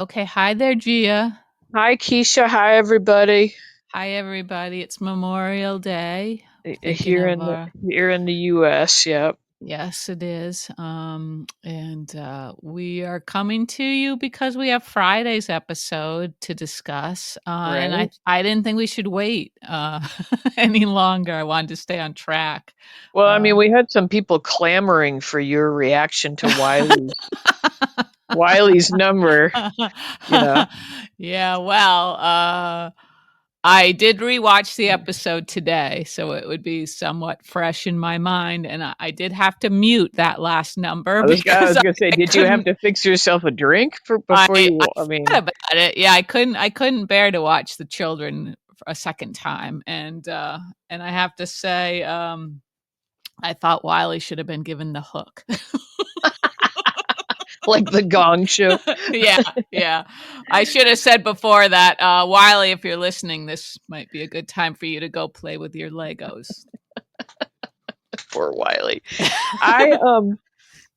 Okay, hi there, Gia. Hi, Keisha. Hi, everybody. Hi, everybody. It's Memorial Day. Thinking Here of in the our, here in the U.S. Yep. yes, it is. And we are coming to you because we have Friday's episode to discuss. And Right. I didn't think we should wait any longer. I wanted to stay on track. Well, I mean, Uh, we had some people clamoring for your reaction to Wiley's number. You know. yeah, well, I did rewatch the episode today, so it would be somewhat fresh in my mind, and I did have to mute that last number I because was gonna say, I did you have couldn't. to fix yourself a drink for I before I you? I thought mean, about it. Yeah, I couldn't bear to watch the children a second time, and I have to say, I thought Wiley should have been given the hook. like the Gong Show. Yeah, yeah. I should have said before that, Wiley, if you're listening, this might be a good time for you to go play with your Legos. Poor Wiley. I um.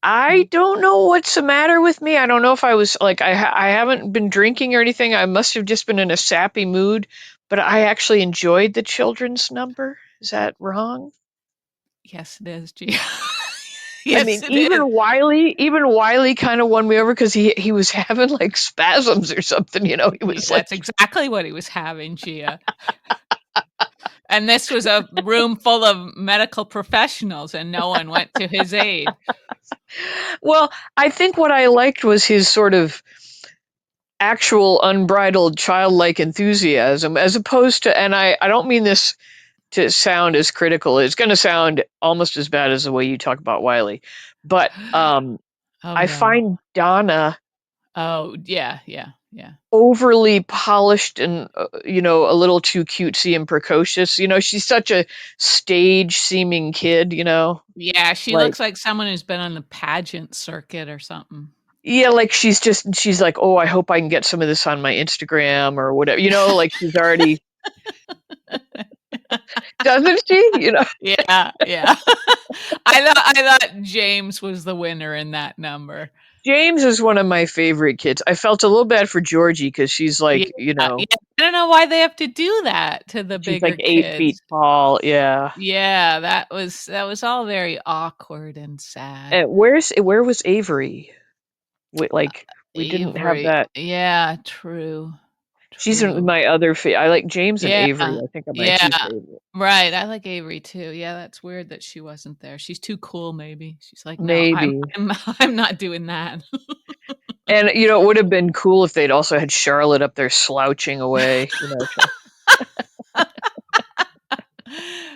I don't know what's the matter with me. I don't know if I was like I haven't been drinking or anything. I must have just been in a sappy mood, but I actually enjoyed the children's number. Is that wrong? Yes, it is, Gia. I Yes, mean, it is. Even Wiley kind of won me over because he was having like spasms or something. He was That's like, exactly what he was having, Gia. And this was a room full of medical professionals, and no one went to his aid. well, I think what I liked was his sort of actual unbridled childlike enthusiasm as opposed to, and I don't mean this to sound as critical. It's going to sound almost as bad as the way you talk about Wiley. But Oh I no. find Donna Oh yeah, yeah, yeah. overly polished and, a little too cutesy and precocious. She's such a stage seeming kid. Yeah, she Like, looks like someone who's been on the pageant circuit or something. yeah, like she's like, oh, I hope I can get some of this on my Instagram or whatever. Like she's already, doesn't she? Yeah, yeah. I thought James was the winner in that number. James is one of my favorite kids. I felt a little bad for Georgie because she's Yeah, like, yeah. I don't know why they have to do that to the she's like bigger 8 feet kids. tall. Yeah. Yeah, that was all very awkward and sad. And where was Avery? Like we didn't have Avery. that. Yeah, true. She's True. my other I like James and Yeah. Avery. I think are my Yeah. two favorite. Right. I like Avery too. Yeah, that's weird that she wasn't there. She's too cool, maybe. She's like, no, I'm Maybe. I'm I'm not doing that. And it would have been cool if they'd also had Charlotte up there slouching away.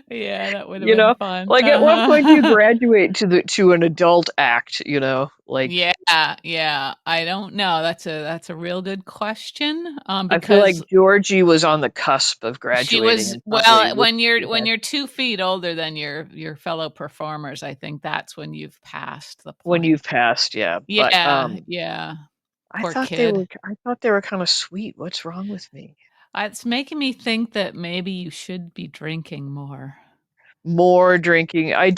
Yeah, that would have You been know, fun. like at what point do you graduate to an adult act? Like Yeah, yeah. I don't know. That's a real good question. I feel like Because Georgie was on the cusp of she graduating was and probably well, wished when you're she when had. you're 2 feet older than your fellow performers, I think that's when you've passed the When point. you've passed, yeah. But Yeah, yeah. Poor kid. I thought they were kind of sweet. What's wrong with me? It's making me think that maybe you should be drinking more. More drinking. I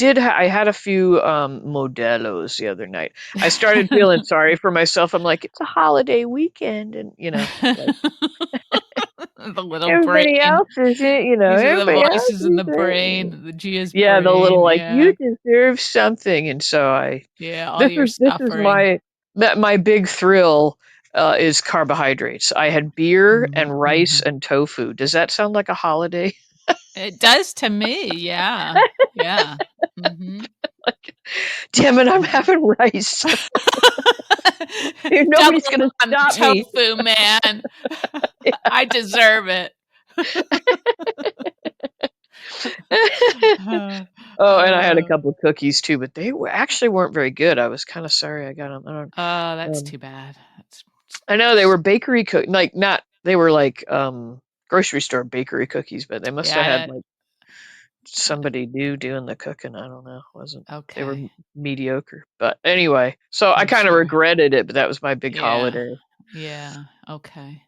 had a few Modelo's the other night. I started feeling sorry for myself. I'm like, it's a holiday weekend, and like The little everybody brain. else is it. These are the Everybody else voices in is the it. brain, the Gia's Yeah, the little brain. like you Yeah. deserve something, and so I. Yeah, all your This is suffering. my big thrill is carbohydrates. I had beer and rice Mhm. and tofu. Does that sound like a holiday? It does to me, yeah. Yeah. Mhm. Damn it, I'm having rice. Double Nobody's gonna on the stop me. tofu, man. I deserve it. Uh, Oh, and I had a uh, couple of cookies too, but they weren't very good. I was kind of sorry I got them. that's Um, too bad. That's I know they were bakery like not they were like grocery store bakery cookies, but they must have had yeah, like somebody new doing the cooking. I don't know. Wasn't They were okay. mediocre. But anyway, so I I'm kind of sorry. regretted it, but that was my big Yeah. holiday. Yeah. Okay.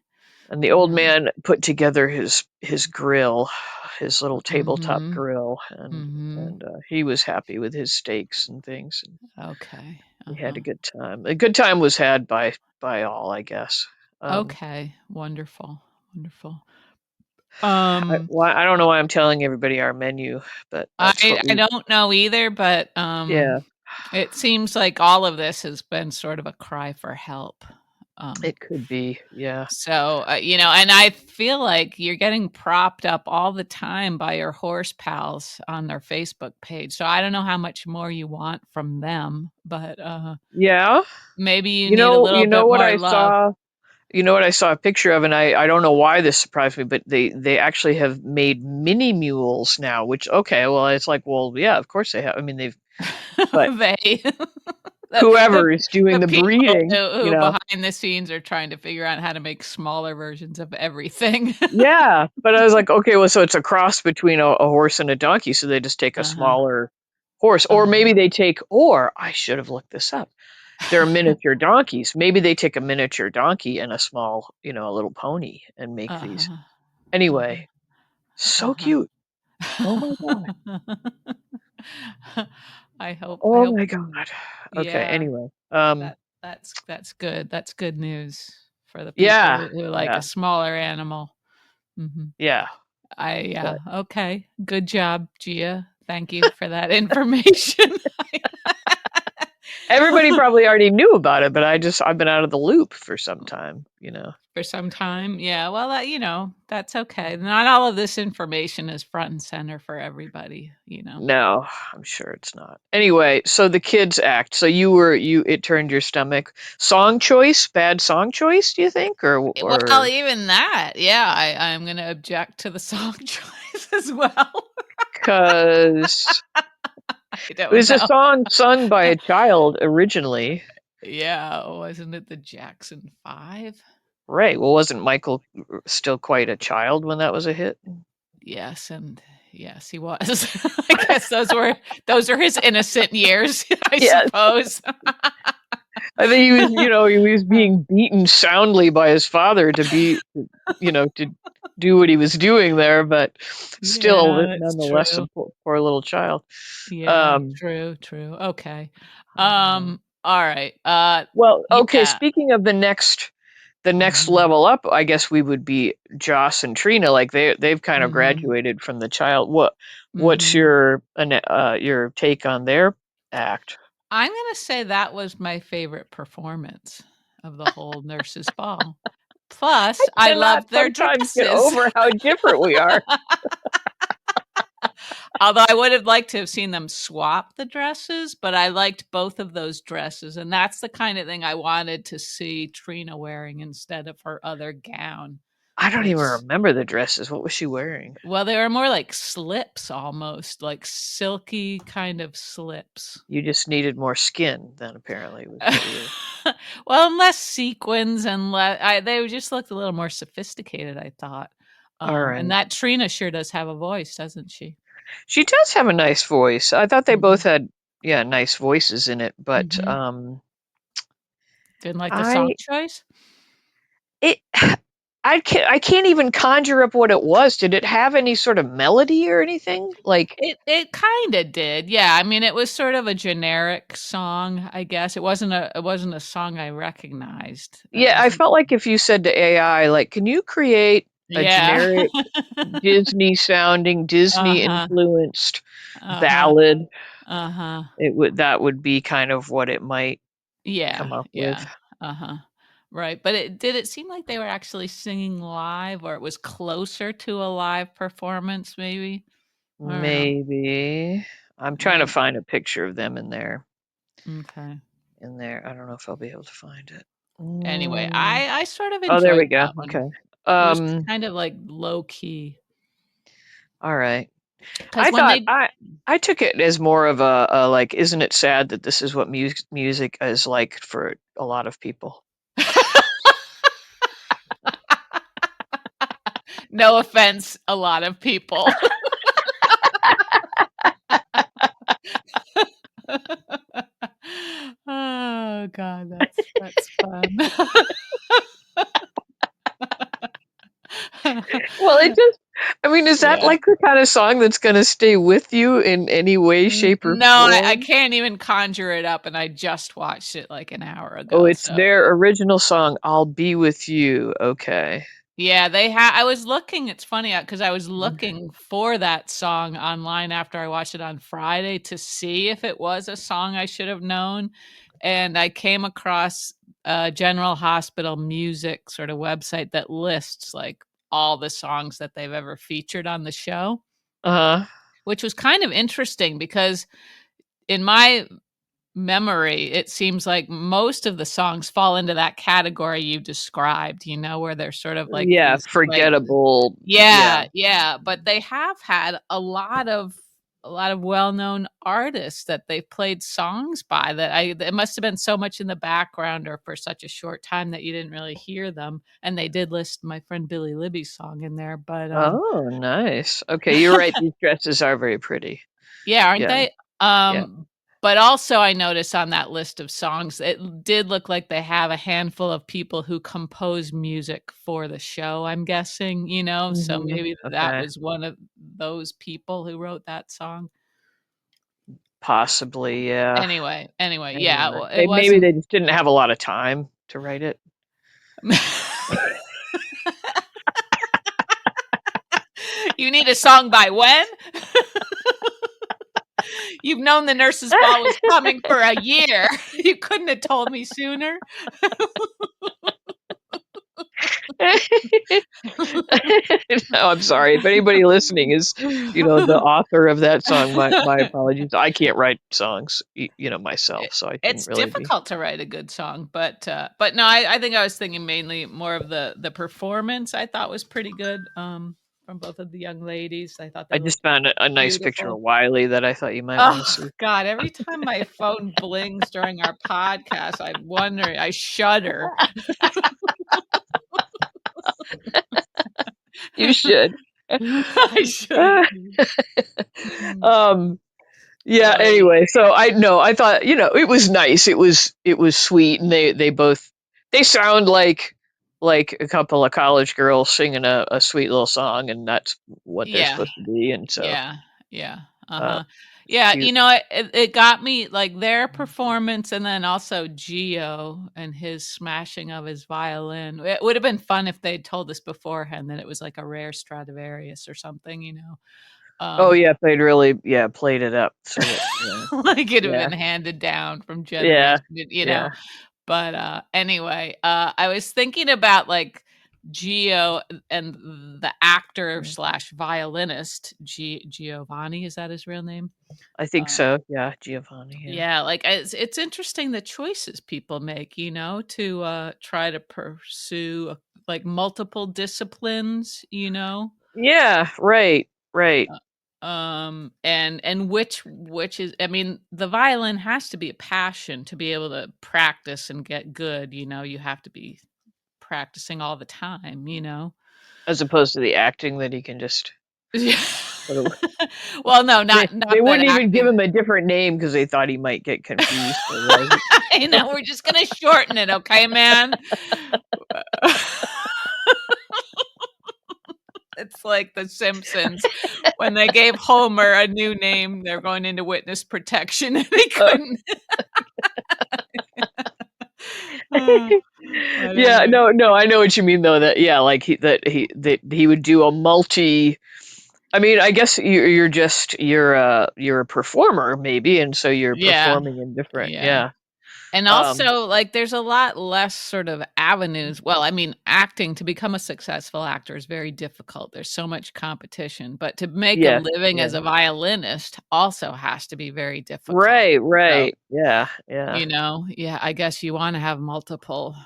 And the old Alright. man put together his grill, his little tabletop Mhm. grill, and Mhm. he was happy with his steaks and things, and Okay. we had Uh-huh. a good time. A good time was had by all, I guess. Okay, wonderful, wonderful. I don't know why I'm telling everybody our menu, but that's what I we. don't know either, but, Yeah, it seems like all of this has been sort of a cry for help. Um, it could be. Yeah, so, and I feel like you're getting propped up all the time by your horse pals on their Facebook page. So I don't know how much more you want from them, but, yeah. maybe you need a little You know bit what more I love. saw. You know what I saw a picture of, and I don't know why this surprised me, but they actually have made mini mules now. Which okay, well it's like, well, yeah, of course they have. I mean, they've but They the the whoever is doing the the people breeding, who behind the scenes are trying to figure out how to make smaller versions of everything. yeah. But I was like, okay, well, so it's a cross between a horse and a donkey, so they just take a Uh-huh, smaller horse, or maybe uh-huh. they take, or I should have looked this up. They're miniature donkeys. Maybe they take a miniature donkey and a small, a little pony and make these. Uh-huh, Anyway, uh-huh, so uh-huh. cute. Oh my god. I Oh hope my god. Okay, yeah, anyway. that's good. That's good news for the people Yeah. who like a Yeah. smaller animal. Mhm. Yeah. Yeah, But okay. Good job, Gia. Thank you for that information. everybody probably already knew about it, but I've been out of the loop for some time. For some time. Yeah, well, that's okay. Not all of this information is front and center for everybody. No, I'm sure it's not. Anyway, so the kids act. So you it turned your stomach. Song choice, bad song choice, do you think? Well, Or even that, yeah, I'm gonna object to the song choice as well. cuz I it don't was a know. song sung by a child originally. Yeah, wasn't it the Jackson 5? Right. Well, wasn't Michael still quite a child when that was a hit? Yes, and yes, he was. I guess those are his innocent years, I Yes. suppose. I think he was being beaten soundly by his father to do what he was doing there, but still, Yeah, it's nonetheless, a true. poor little child. Yeah, Um, true, true. Okay. uh, All right. well, okay. Yeah. Speaking of the next Mhm, level up, I guess we would be Joss and Trina. Like they've kind of mhm, graduated from the child. What's mhm. your take on their act? I'm gonna say that was my favorite performance of the whole nurses' ball. I Plus, I cannot loved their sometimes get dresses. over how different we are. Although I would have liked to have seen them swap the dresses, but I liked both of those dresses, and that's the kind of thing I wanted to see Trina wearing instead of her other gown, I don't even which remember the dresses. What was she wearing? well, they were more like slips almost, like silky kind of slips. You just needed more skin, then apparently was what you were. Well, and less sequins and they just looked a little more sophisticated, I thought. All And right. that Trina sure does have a voice, doesn't she? She does have a nice voice. I thought they both Mhm, had, yeah, nice voices in it, but mhm. Didn't like the song I choice? it I can't even conjure up what it was. Did it have any sort of melody or anything? Like, It kinda did, yeah, I mean, it was sort of a generic song, I guess. It wasn't a song I recognized. It yeah, I wasn't felt like if you said to AI, like, can you create a Yeah. generic Disney sounding, Disney Uh-huh, influenced uh-huh, ballad, uh-huh. that would be kind of what it might Yeah, come up with. yeah, uh-huh. Right, but it seem like they were actually singing live or it was closer to a live performance maybe? I don't know. Maybe. I'm trying to Maybe find a picture of them in there. Okay. I don't know if I'll be able to find it. Anyway, Mm. I sort of Oh, there we enjoyed go. that one. Okay. It was Um, kind of, like, low key all right. because I when thought they I took it as more of a like, isn't it sad that this is what music is like for a lot of people? no offense, a lot of people. Oh god, that's fun. Well, it just I mean, is that Yeah. like the kind of song that's going to stay with you in any way, shape, or No, I form? can't even conjure it up, and I just watched it like an hour Oh, ago. it's So their original song, "I'll Be With You." Okay. yeah, they have. I was looking. It's funny because I was looking for that song online after I watched it on Friday to see if it was a song I should have known, and I came across a General Hospital music sort of website that lists like all the songs that they've ever featured on the show, Uh-huh. which was kind of interesting because in my memory, it seems like most of the songs fall into that category you described, where they're sort of like Yeah, these like forgettable. Yeah. yeah, yeah, but they have had a lot of well-known artists that they've played songs by that it must have been so much in the background or for such a short time that you didn't really hear them. And they did list my friend Billy Libby's song in there, but Oh, nice. Okay, you're right. These dresses are very pretty. yeah, aren't Yeah, they? yeah. But also I noticed on that list of songs, it did look like they have a handful of people who compose music for the show, I'm guessing, so maybe that Okay. was one of those people who wrote that song. Possibly, yeah. Anyway, yeah, Anyway, well, it maybe wasn't they just didn't have a lot of time to write it. You need a song by when? You've known the nurse's ball was coming for a year. You couldn't have told me sooner. No, I'm sorry. If anybody listening is, the author of that song, my apologies. I can't write songs, myself, It so I shouldn't it's really be. difficult to write a good song, but no, I think I was thinking mainly more of the performance I thought was pretty good, from both of the young ladies. I thought they I looked just found a nice picture of beautiful. Wiley that I thought you might want to Oh see. god, every time my phone blings during our podcast, I shudder. You should. I should. Mhm. um, yeah. Oh, Anyway, so I no, I thought it was nice. It was sweet, and they both they sound like a couple of college girls singing a sweet little song, and that's what they're yeah. supposed to be. And so, Yeah, yeah, uh, uh-huh. it's Yeah, cute. it got me, like, their performance and then also Gio and his smashing of his violin. It would have been fun if they'd told us beforehand that it was, like, a rare Stradivarius or something. Oh Um, yeah, they'd really played it up so that like, it'd have yeah been handed down from yeah generation yeah. but, anyway, I was thinking about, like, Gio and the actor slash violinist, Giovanni, is that his real name? I think Uh, so. Yeah, Giovanni. Yeah. yeah, like, it's interesting the choices people make, to, try to pursue, like, multiple disciplines. Yeah. Right. Right. And which is, I mean, the violin has to be a passion to be able to practice and get good, you have to be practicing all the time. As opposed to the acting that he can just sort of. Well, no, They not that wouldn't even give acting. him a different name because they thought he might get confused or whatever. We're just gonna shorten it, okay, man? It's like The Simpsons when they gave Homer a new name, they're going into witness protection and he Uh, couldn't. Uh, but yeah, anyway. no, no, I know what you mean though. That yeah, like that he would do a multi. I mean, I guess you're a performer maybe, and so you're Yeah, performing in different yeah. yeah. And Um, also, like, there's a lot less sort of avenues. Well, I mean, acting to become a successful actor is very difficult. There's so much competition, but to make a yes, living yeah. as a violinist also has to be very difficult. Right, So, right. Yeah, yeah. yeah, I guess you want to have multiple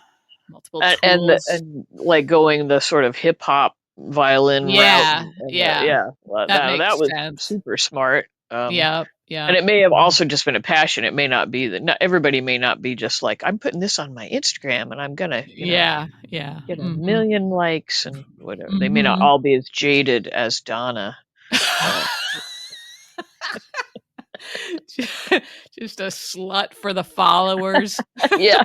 And tools. like going the sort of hip hop violin route, Yeah, and yeah, yeah, well, that that makes was sense. super smart. Yep, And yep. it may have Mhm. also just been a passion. It may not be that not everybody may not be just like I'm putting this on my Instagram and I'm gonna Yeah, yeah. get a Mhm. million likes and whatever. They may not Mhm. all be as jaded as Donna. Uh, Just a slut for the followers. yeah,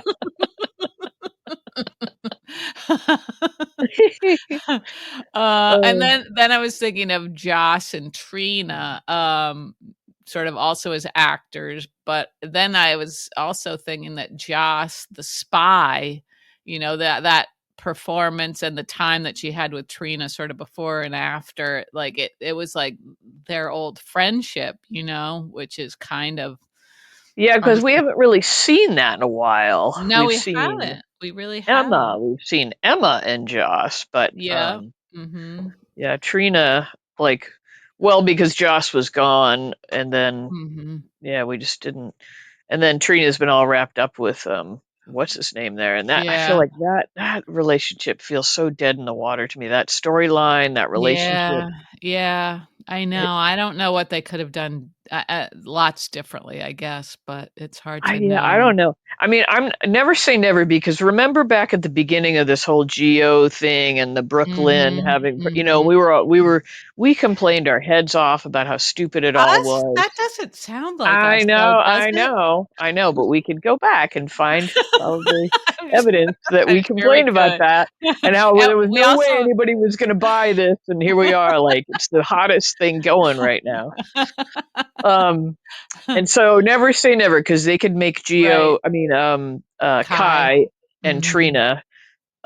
And Oh, then I was thinking of Joss and Trina, sort of also as actors, but then I was also thinking that Joss, the spy, that performance and the time that she had with Trina sort of before and after, like it was like their old friendship, which is kind of yeah, from because a we haven't really seen that in a while. no, We've we seen haven't. We really Emma, haven't. we've seen Emma and Joss, but Yeah. Mhm. yeah, Trina, like, well, because Joss was gone, and then Mhm. yeah, we just didn't. And then Trina's been all wrapped up with what's his name there, and that I feel Yeah. like that relationship feels so dead in the water to me. That storyline, that relationship. Yeah, yeah, I It, know. I don't know what they could have done, lots differently, I guess, but it's hard I to yeah, I know. don't know. I mean, I'm never say never because remember back at the beginning of this whole Geo thing and the Brooklyn Mhm, having, mhm. we complained our heads off about how stupid it all Us? was. That doesn't sound like us though, does it? I know, but we could go back and find probably I'm su evidence that I'm we sure we complained about could. that and how And there was we no way also anybody was going to buy this, and here we are, like it's the hottest thing going right now. Um, and so never say never because they could make Right, Kai. Kai and Mhm, Trina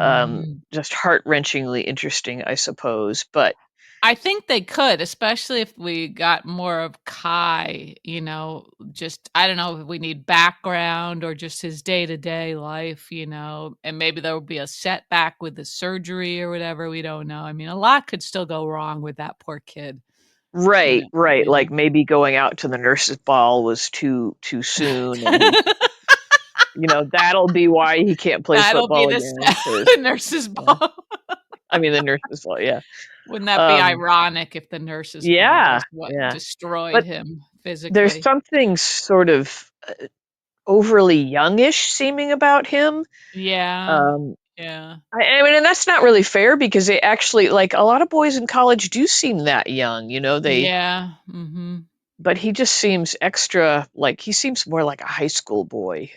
mhm. just heart wrenchingly interesting, I suppose. But I think they could, especially if we got more of Kai, just I don't know if we need background or just his day-to-day life, and maybe there will be a setback with the surgery or whatever, we don't know. I mean, a lot could still go wrong with that poor kid, you right, know, right, you know. like maybe going out to the nurse's ball was too soon, and he, that'll be why he can't play That'll be football the again because the nurse's yeah, ball. I mean the nurse's ball, yeah. Wouldn't that be Um, ironic if the nurse's ball yeah, was what yeah. destroyed But him there's physically? something sort of overly youngish seeming about him. Yeah, Um, yeah. I mean, and that's not really fair because they actually, like, a lot of boys in college do seem that young, Yeah, mhm. but he just seems extra, like, he seems more like a high school boy.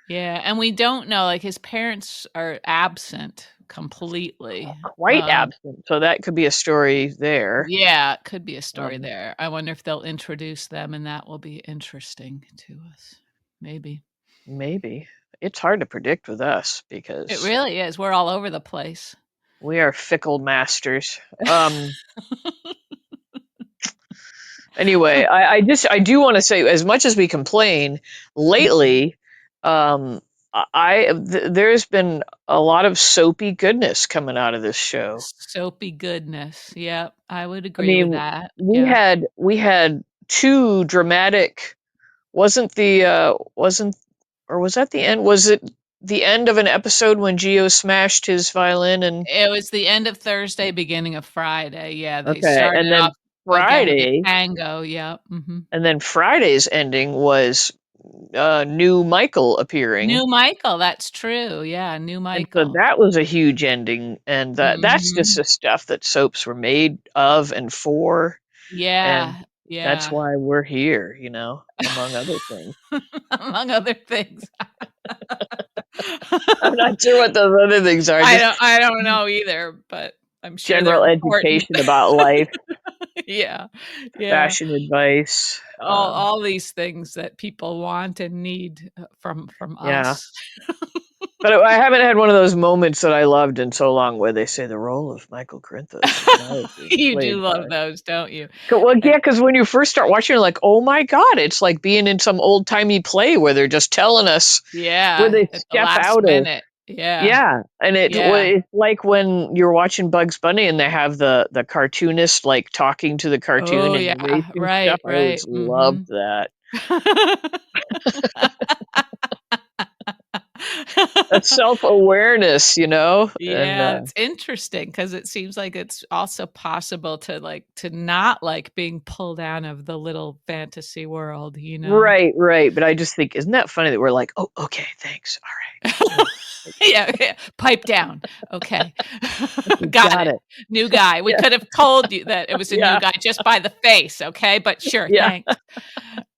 Yeah, and we don't know, like, his parents are absent completely. Quite absent. So that could be a story there. Yeah, it could be a story Um, there. I wonder if they'll introduce them, and that will be interesting to us. Maybe. maybe. It's hard to predict with us It because really is, we're all over the place. we are fickle masters. Anyway, I do want to say, as much as we complain Mhm. lately, there's been a lot of soapy goodness coming out of this show. Soapy goodness, yep, I would I agree with mean, that, we yeah. had we had two dramatic. Wasn't or was that the end? Was it the end of an episode when Geo smashed his violin and It was the end of Thursday, beginning of Friday, yeah, they okay, started off again with a Friday, tango, yep, mhm. and then Friday's ending was new Michael appearing. New Michael, that's true, yeah, new And so Michael. that was a huge ending, and that's just Mhm. the stuff that soaps were made of and for, and Yeah, that's yeah. why we're here, among other things. Among other things. I'm not sure what those other things are, just I don't know either, but I'm sure they're general important. education about life, Yeah, yeah. fashion advice. All these things that people want and need, from Yeah. us. But I haven't had one of those moments that I loved in so long where they say the role of Michael Corinthos in Alice is You do played love by. those, don't you? Well, And yeah, because when you first start watching, you're like, oh my God, it's like being in some old timey play where they're just telling us where yeah, they at the step last out of. minute. Yeah, Yeah, and yeah. it's like when you're watching Bugs Bunny and they have the cartoonist like talking to the cartoon Oh, and yeah, erasing stuff. right, I always right, loved mhm. that. That self awareness, and Yeah, it's interesting because it seems like it's also possible to not like being pulled out of the little fantasy world, you know? right, right. But I just think, isn't that funny that we're like, oh, okay, thanks, all right, Yeah, yeah, pipe down. Okay. we Got got it. it. New guy. We Yeah, could have told you that it was a new yeah, guy just by the face, okay? But sure, yeah. thanks.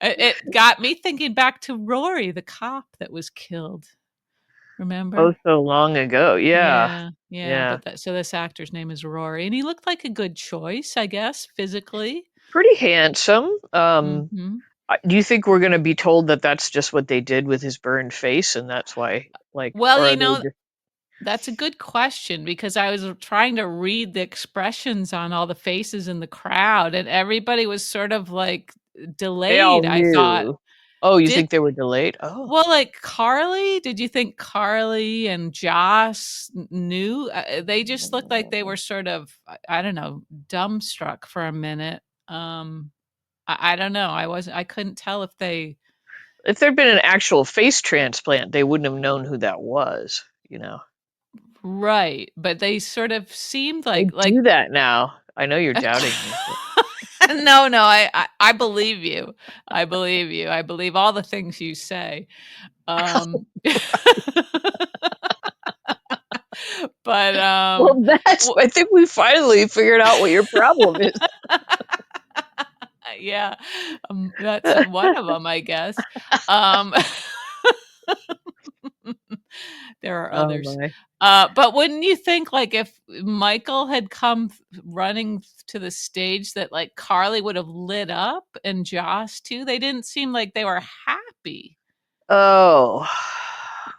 It got me thinking back to Rory, the cop that was killed. Oh, Remember? so long ago. Yeah, Yeah. Yeah, Yeah. but that so this actor's name is Rory, and he looked like a good choice, I guess, physically. Pretty handsome. Mhm. Do you think we're going to be told that that's just what they did with his burned face, and that's why, like, Well, or are they just? that's a good question because I was trying to read the expressions on all the faces in the crowd, and everybody was sort of, like, They all delayed, I thought. knew. Oh, you Did think they were delayed? Oh, Well, like, Carly? Did you think Carly and Joss knew? They just looked like they were sort of, I don't know, dumbstruck for a minute. I don't know. I couldn't tell if they if there'd been an actual face transplant, they wouldn't have known who that was. You know, right, but they sort of seemed they like do that now. I know you're doubting me, but No, no, I believe you. I believe you. I believe all the things you say. Um, but, well, that's. w I think we finally figured out what your problem is. yeah, that's one of them, I guess. Um, there are Oh others. my. But wouldn't you think, like, if Michael had come running to the stage that, like, Carly would have lit up and Joss too? They didn't seem like they were happy. Oh,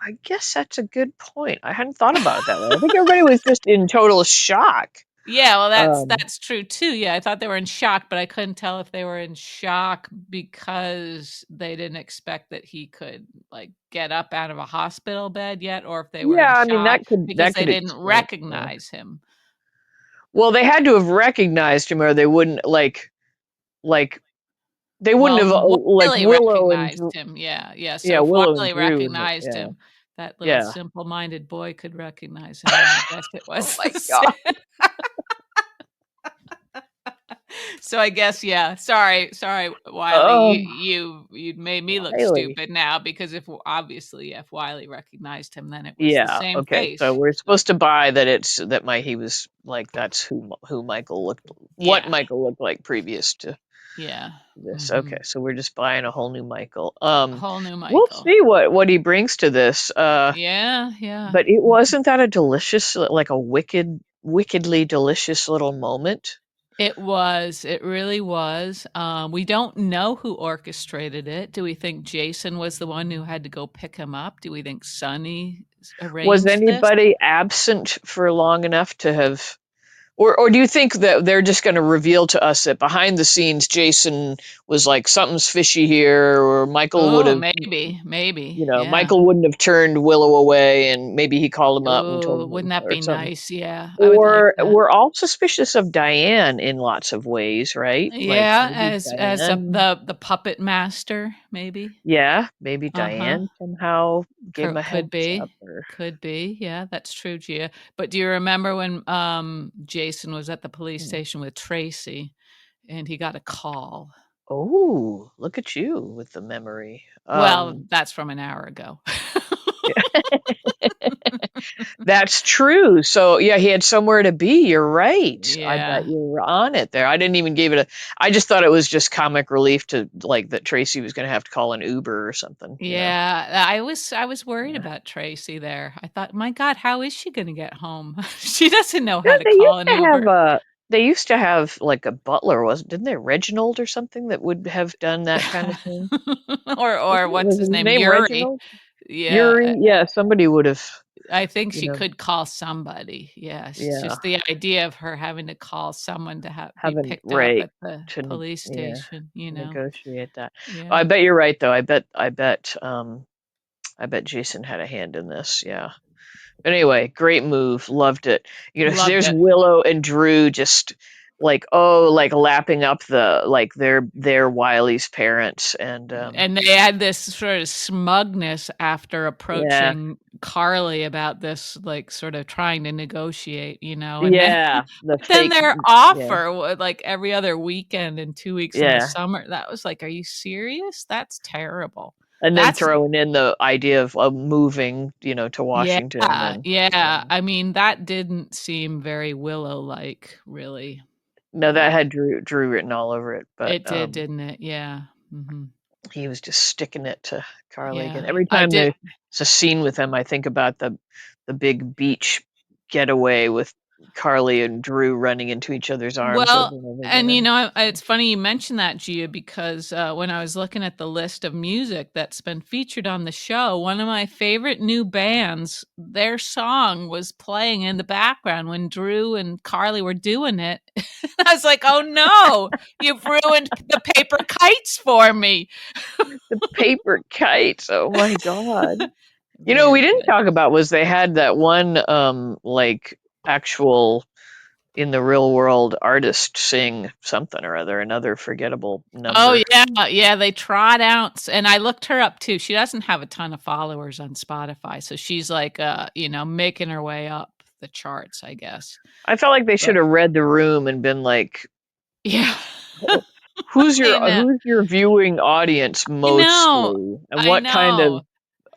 I guess that's a good point. I hadn't thought about it that way. I think everybody was just in total shock. Yeah, well, Um, that's true too. Yeah, I thought they were in shock, but I couldn't tell if they were in shock because they didn't expect that he could, like, get up out of a hospital bed yet, or if they were yeah, in I mean shock because that they could didn't explain. Yeah. recognize him. Well, they had to have recognized him, or they wouldn't like they wouldn't Well, have like Wiley Willow and recognized him. Yeah, yeah. Yeah, So if Willow and Wiley Drew and recognized yeah, him, that little yeah. simple-minded boy could recognize him, then I guess it Oh was my the god. same. So I guess, yeah. Sorry, Wiley. Oh, You made me look Wiley. stupid now because obviously if Wiley recognized him, then it was the Yeah. same Okay. So face. we're So supposed to buy that it's that my he was like that's who Michael looked what yeah, Michael looked like previous to yeah. this. Okay. Mhm. So we're just buying a whole new Michael. A whole new We'll Michael. see what he brings to this. Yeah, yeah. But it Mhm. wasn't that a delicious like a wickedly delicious little moment. It really was. We don't know who orchestrated it. Do we think Jason was the one who had to go pick him up? Do we think Sonny Was arranged this? anybody absent for long enough to have or do you think that they're just going to reveal to us that behind the scenes Jason was like something's fishy here, or Michael would Oh, have, maybe. Yeah. Michael wouldn't have turned Willow away, and maybe he called him up and told Oh, him wouldn't that or be something. nice? Yeah, I would like Or that. we're all suspicious of Diane in lots of ways, right? Like Yeah, maybe as Diane, the puppet master, maybe. yeah, maybe Uh-huh. Diane somehow gave him a Could heads up, be. or Could be. Yeah, that's true, Gia. But do you remember when Jason was at the police hmm. station with Tracy and he got a call? Oh, look at you with the memory. Well, that's from an hour ago. That's true. So yeah, he had somewhere to be. You're right. I bet Yeah. you were on it there. I didn't even give it a. I just thought it was just comic relief to like that Tracy was going to have to call an Uber or something. Yeah, I was worried Yeah. about Tracy there. I thought, "My god, how is she gonna get home? She doesn't know Yeah, how to they call used an to have Uber." a. They used to have like a butler, wasn't? Didn't they Reginald or something that would have done that kind of thing? Or what's Was his his name? name Yuri. Reginald? Yeah, Yuri? Yeah, somebody would have. I think You she know, could call somebody. Yeah, it's yeah, just the idea of her having to call someone to be having picked up right at the police yeah station, to negotiate that. I Yeah. bet you're right though. I bet Jason had a hand in this. Yeah. Anyway, great move. Loved it. Loved There's it. Willow and Drew just like like lapping up the like their Wiley's parents and And they had this sort of smugness after yeah. approaching Carly about this, like, sort of trying to negotiate, and then Yeah, the but then fake their yeah. offer like, every other weekend and 2 weeks in the Yeah. summer, that was like, "Are you serious? That's terrible." And then That's throwing in the idea of moving, to Yeah, Washington and yeah, yeah. I mean, that didn't seem very Willow-like, really, No, that but had Drew written all over it, but it did, didn't it? Yeah, mhm, he was just sticking it to Carly again. yeah, Every I time did there's a scene with him, I think about the big beach, getaway with Carly and Drew running into each other's arms over Well, and over and again. it's funny you mentioned that, Gia, because when I was looking at the list of music that's been featured on the show, one of my favorite new bands, their song was playing in the background when Drew and Carly were doing it. I was like, oh no, you've ruined the paper kites for me. The paper kites. Oh my God. We Very didn't good. talk about was they had that one like actual in the real world artist sing something or other, another forgettable Oh number. yeah, yeah, they trot out and I looked her up too. She doesn't have a ton of followers on Spotify, so she's like making her way up the charts, I guess. I felt like they should But have read the room and been like, yeah. who's I your know. viewing audience I know. mostly, and I what kind of know.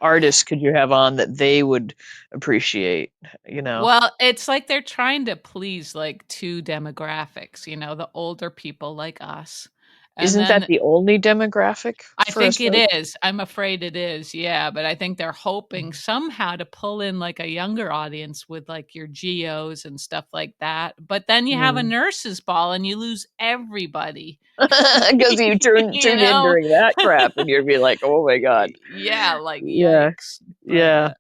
artists could you have on that they would appreciate? You know, Well, it's like they're trying to please like two demographics, the older people like us. And isn't that then the only demographic I for us think it folks? is. I'm afraid it is. Yeah, but I think they're hoping somehow to pull in like a younger audience with like your geos and stuff like that. But then you have a Mm. nurses ball and you lose everybody. Because you you tuned in know? during that crap, and you'd be like, "Oh my God." Yeah, like Yeah, yikes. But yeah.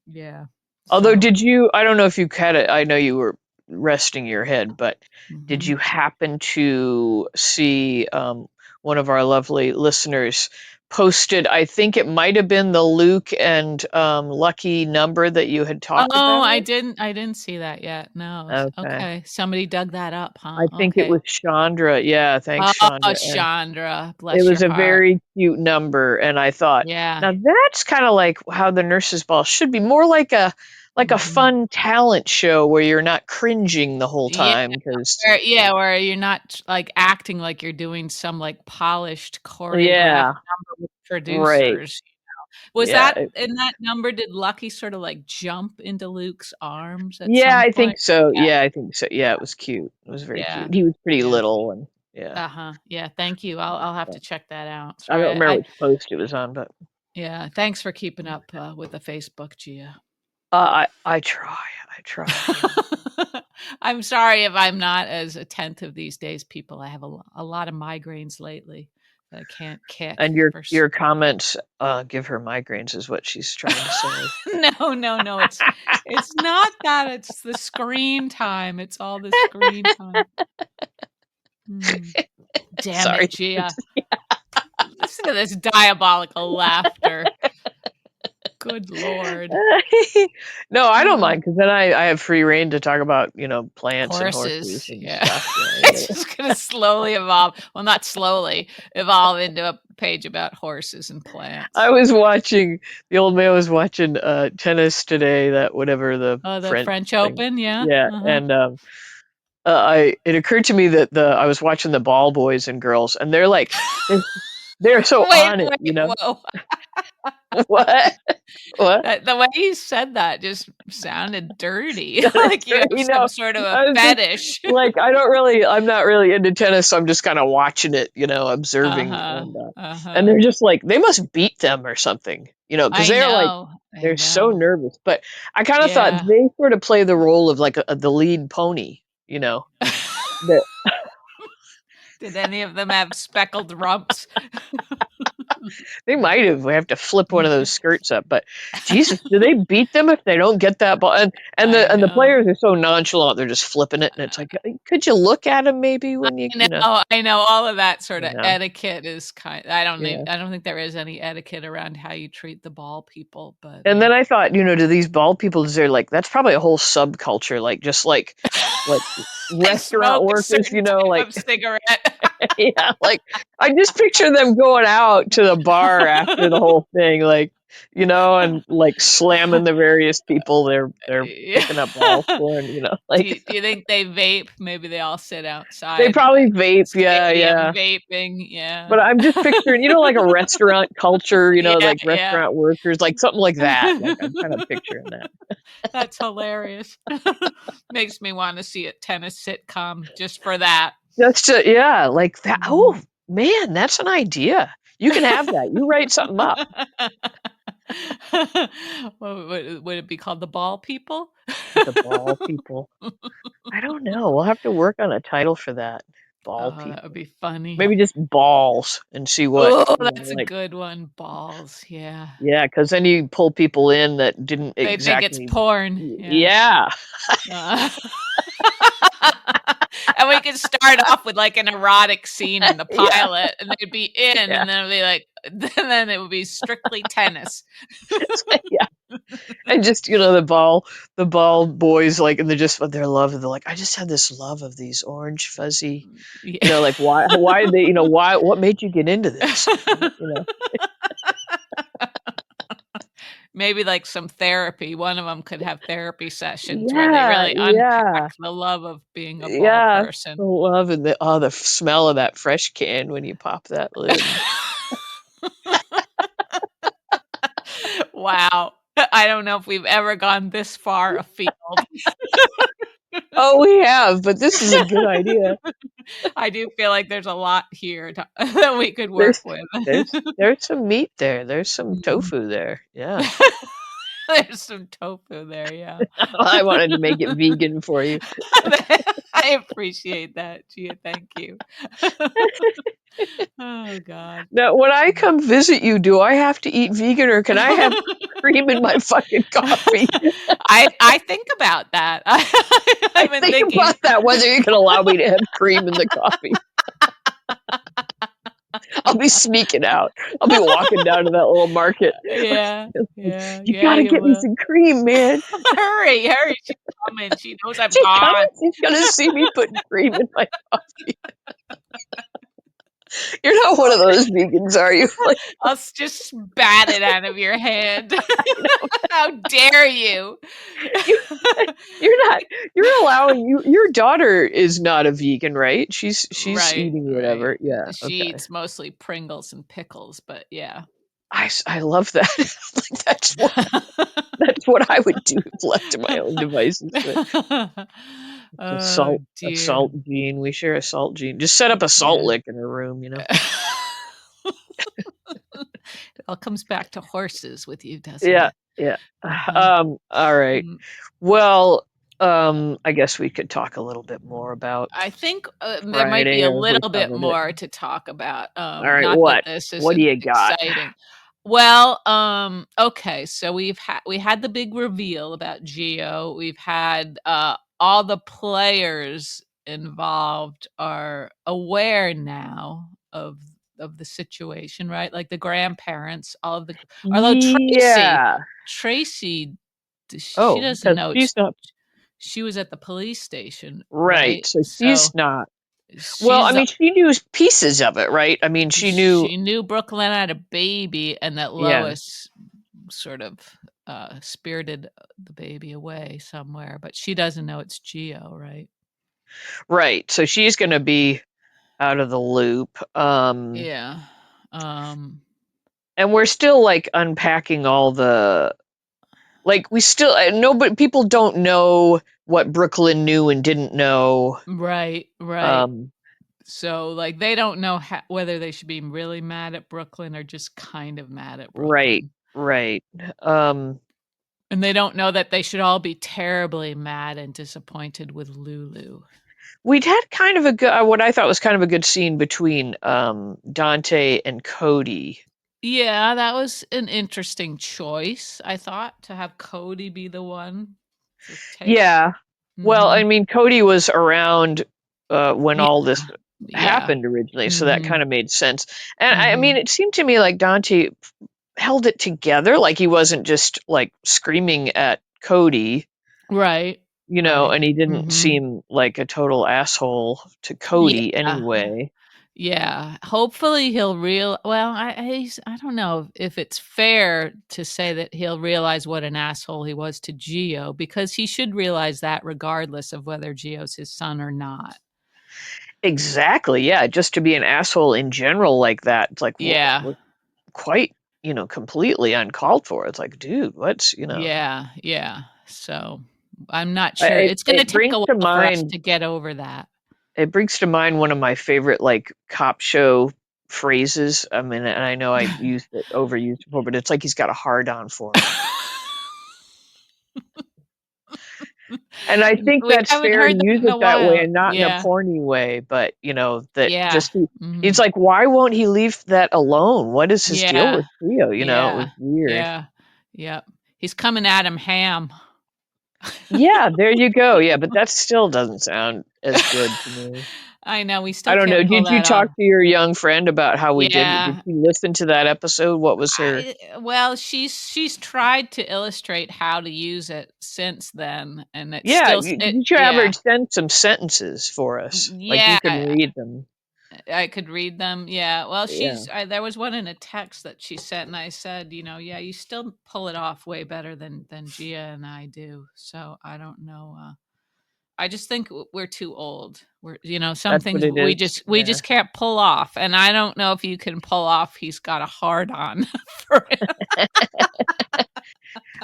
yeah. Although, So, I don't know if you had it, I know you were resting your head, but did mhm. you happen to see one of our lovely listeners posted? I think it might have been the Luke and Lucky number that you had talked Oh, about. I didn't see that yet. No. Okay. Okay. Somebody dug that up, I huh? think it Okay. was Chandra. Yeah, thanks, Oh, Chandra. And Chandra, it bless your was a heart. very cute number, and I thought, Yeah. now that's kind of like how the nurses ball should be, more like a Mhm. fun talent show where you're not cringing the whole Yeah, time because where you're not, like, acting like you're doing some, like, polished choreographed yeah, number with right. producers. Was Yeah. that in that number, did Lucky sorta, like, jump into Luke's arms at Yeah, some I point? think so. Yeah, Yeah, I think so. Yeah, it was cute. It was very yeah, cute. He was pretty yeah. little and yeah. Uh-huh, yeah, thank you. I'll have So, to check that out. I don't Sorry, remember which post it was on, but yeah, thanks for keeping up, with the Facebook, Gia. I try. I try. I'm sorry if I'm not as attentive these days, people. I have a lot of migraines lately that I can't kick And for s your comments give her migraines is what she's trying to say. No, no, no, it's not that, it's the screen time, it's all the screen time. Mm. Damn Sorry. it, Gia. Listen to this diabolical laughter. Good lord. No, I don't Uh, mind because then I have free reign to talk about, plants and horses horses, and yeah. stuff. It's just gonna slowly evolve well, not slowly, evolve into a page about horses and I plants. was watching the old man was watching tennis today, that whatever the Oh, the French French thing. Open, yeah, Yeah, uh-huh. and I it occurred to me that the I was watching the ball boys and girls, and they're like they're, they're so Wait, on it, wait, whoa. What? What? That the way you said that just sounded dirty, That's like you right. have some sort of a I was just fetish. like, I'm not really into tennis, so I'm just kind of watching it, observing, Uh-huh, and uh-huh. they're just like they must beat them or something, because I they're like know, I they're so know. nervous. But I kind of thought Yeah. they sort of play the role of like the lead pony, that Did any of them have speckled rumps? they might have. We have to flip one of those skirts up, but Jesus, do they beat them if they don't get that ball? I And the know. players are so nonchalant; they're just flipping it, and it's like, could you look at them maybe when I know, I know all of that sort you of know, etiquette is yeah. I don't think there is any etiquette around how you treat the ball people, but, And then I thought, do these bald people deserve like that's probably a whole subculture, like just like like restaurant smoke a workers, certain type like of cigarette. yeah, like I just picture them going out to the bar after the whole thing, like and like slamming the various people they're Yeah. picking up balls for, and like Do you think they vape? Maybe they all sit they outside probably the vape, yeah, stadium yeah. vaping, yeah. But I'm just picturing, like a restaurant culture, Yeah, like yeah. restaurant workers, like something like that. Like I'm kind of picturing that. That's hilarious. Makes me wanna see a tennis sitcom just for that. Just to yeah, like that. Oh Mhm. man, that's an idea. You can have that. You write something up. Would it be called the ball people? The ball people. I don't know. We'll have to work on a title for that. Ball Oh, that would people. be funny. Maybe just balls and see what, Oh, that's a good one. Balls, yeah. yeah, because then you pull people in that didn't They think it's exactly, porn, yeah. yeah, Uh, and we could start off with, like, an erotic scene in the yeah, pilot, and they'd be in, yeah, and then it'd be like then it would be strictly tennis. yeah. And just, the ball boys, like, and they're just, their love, and they're like, I just had this love of these orange fuzzy, Yeah. like, why did they, what made you get into this? Maybe, like, some therapy. One of them could have therapy sessions where they Yeah, really yeah, unpack the love of being a ball yeah. The person. love and the smell of that fresh can when you pop that lid. Wow. I don't know if we've ever gone this far afield. Oh, we have, but this is a good idea. I do feel like there's a lot here to that we could work There's with. there's some meat there. There's some Mhm. tofu there. Yeah. There's some tofu there, yeah. I wanted to make it vegan for you. I appreciate that, Gia, thank you. Oh god. Now, when I Mm. come visit you, do I have to eat vegan or can I have cream in my fucking coffee? I think about that. I I've been think thinking about that, whether you can allow me to have cream in the coffee. I'll be sneaking out. I'll be walking down to that little market. yeah, Like, yeah, you yeah, gotta you get me will. some cream, man. Hurry, hurry, she's coming, she knows I'm She's coming. gone. She's gonna see me putting cream in my coffee. You're not one of those vegans, are you? Like, I'll just spat it out of your hand. you know, How dare you? you you're not. You're allowing your daughter is not a vegan, right? She's Right, eating right. whatever. Yeah. She Okay. eats mostly Pringles and pickles, but yeah. I love that. Like that's what I would do if left to my own devices. But Oh, a dear. salt gene. We share a salt gene. Just set up a salt Yeah. lick in her room. It all comes back to horses with you, doesn't Yeah, it? yeah. Uh-huh. All right. Mm, Well, I guess we could talk a little bit more about I think, there might be Friday, a or we little bit covered it. more to talk about, All right, not that what? this What do isn't you got? exciting. Well, okay, so we had the big reveal about Geo. We've had, all the players involved are aware now of the situation, right? Like the grandparents, all of the although Yeah. Tracy, she Oh, doesn't because know she's not she was at the police station, right. right? So she's So not. Well, I she's mean, she knew pieces of it, right? I mean, she knew. she knew Brooklyn had a baby and that Yeah. Lois sort of spirited the baby away somewhere, but she doesn't know it's Geo, right? Right. So she's going to be out of the loop. Yeah. Um, And we're still like unpacking all the, like, we still nobody, people don't know what Brooklyn knew and didn't know. right, right. Um, So like they don't know whether they should be really mad at Brooklyn or just kind of mad at right, Brooklyn. right. Um, And they don't know that they should all be terribly mad and disappointed with Lulu. we'd had kind of a good, what I thought was kind of a good scene between Dante and Cody. Yeah, that was an interesting choice, I thought, to have Cody be the one to take. Yeah. Well, I Mhm. mean, Cody was around when Yeah, all this yeah. happened originally, so that Mhm, kind of made sense. And I mean, mhm. it seemed to me like Dante held it together, like he wasn't just like screaming at Cody, Right, right. and he didn't Mhm. seem like a total asshole to Cody Yeah, anyway. yeah. Hopefully he'll well, I don't know if it's fair to say that he'll realize what an asshole he was to Geo, because he should realize that regardless of whether Geo's his son or not. Exactly. Yeah. Just to be an asshole in general like that, it's like Yeah. quite, completely uncalled for. It's like, dude, Yeah, yeah. So, I'm not sure. it, It's gonna it take brings a to while for us mind to get over that. it brings to mind one of my favorite like cop show phrases. I mean, and I know I used it overused before, but it's like he's got a hard on for me. And I think We that's haven't fair to heard use that in it a that way while. and not in a Yeah. porny way, but that Yeah. just he's Mhm. like, why won't he leave that alone? What is his deal Yeah. with Theo? It was Yeah. weird. Yeah. Yep. He's coming at him ham. Yeah, there you go. Yeah, but that still doesn't sound as good to me. I know, we I still don't know. can't pull Did you that off. talk to your young friend about how we did? Did Yeah. she listen to that episode? What was her? Well, she's tried to illustrate how to use it since then, and it's Yeah, still you should have her yeah. send some sentences for us. Like you Yeah, can read them. I could read them. Yeah. Well, Yeah, there was one in a text that she sent, and I said, yeah, you still pull it off way better than Gia and I do. So I don't know. I just think we're too old. Some that's what things it is. we Yeah. just can't pull off, and I don't know if you can pull off. He's got a hard on for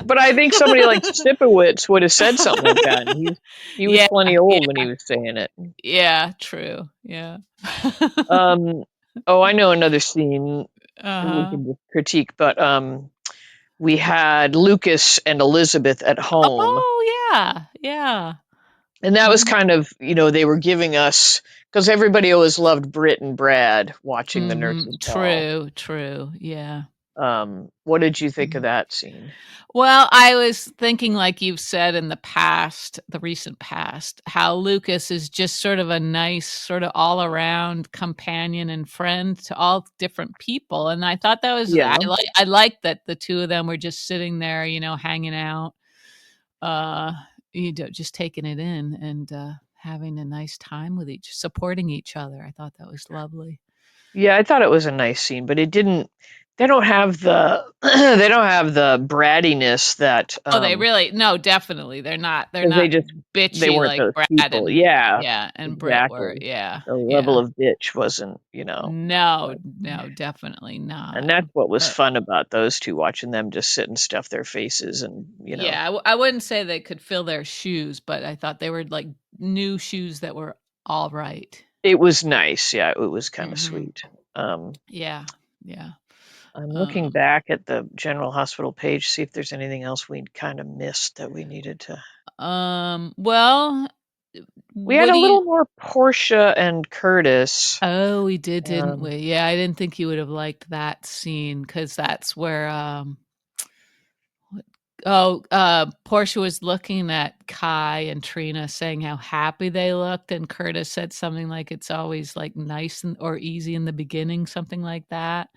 But I think somebody like Sipowicz would have said something like that. And he was yeah, plenty old when he yeah, was saying it. yeah. True. Yeah. Um, oh, I know another scene we Uh-huh. can just critique, but we had Lucas and Elizabeth at home, Oh yeah, yeah. and that was Mhm. kind of they were giving us because everybody always loved Britt and Brad watching the nurse's Mhm. ball. True, true. Yeah. What did you think of Mhm. that scene? Well, I was thinking, like you've said in the past, the recent past, how Lucas is just sort of a nice, sort of all around companion and friend to all different people. And I thought that was, Yeah, I like that the two of them were just sitting there, hanging out, uh, just taking it in and having a nice time with supporting each other. I thought that was lovely. yeah, I thought it was a nice scene, but it didn't. They don't have the they don't have the brattiness that Oh, they really no, definitely. They're because not they bitchy weren't like those Brad people. and Yeah, yeah, and Brit were. exactly. Yeah, The level yeah. of bitch wasn't, No, but no, definitely not. and that's what was But fun about those two, watching them just sit and stuff their faces and, yeah, I wouldn't say they could fill their shoes, but I thought they were like new shoes that were all right. it was nice. Yeah, it was kind of Mhm. sweet. Um, Yeah, yeah. I'm looking Um, back at the General Hospital page, see if there's anything else we kind of missed that we needed to. well, We had what a do you little more Portia and Curtis. Oh, we did, didn't Um, we? Yeah, I didn't think you would have liked that scene because that's where Portia was looking at Kai and Trina saying how happy they looked, and Curtis said something like it's always like nice or easy in the beginning, something like that.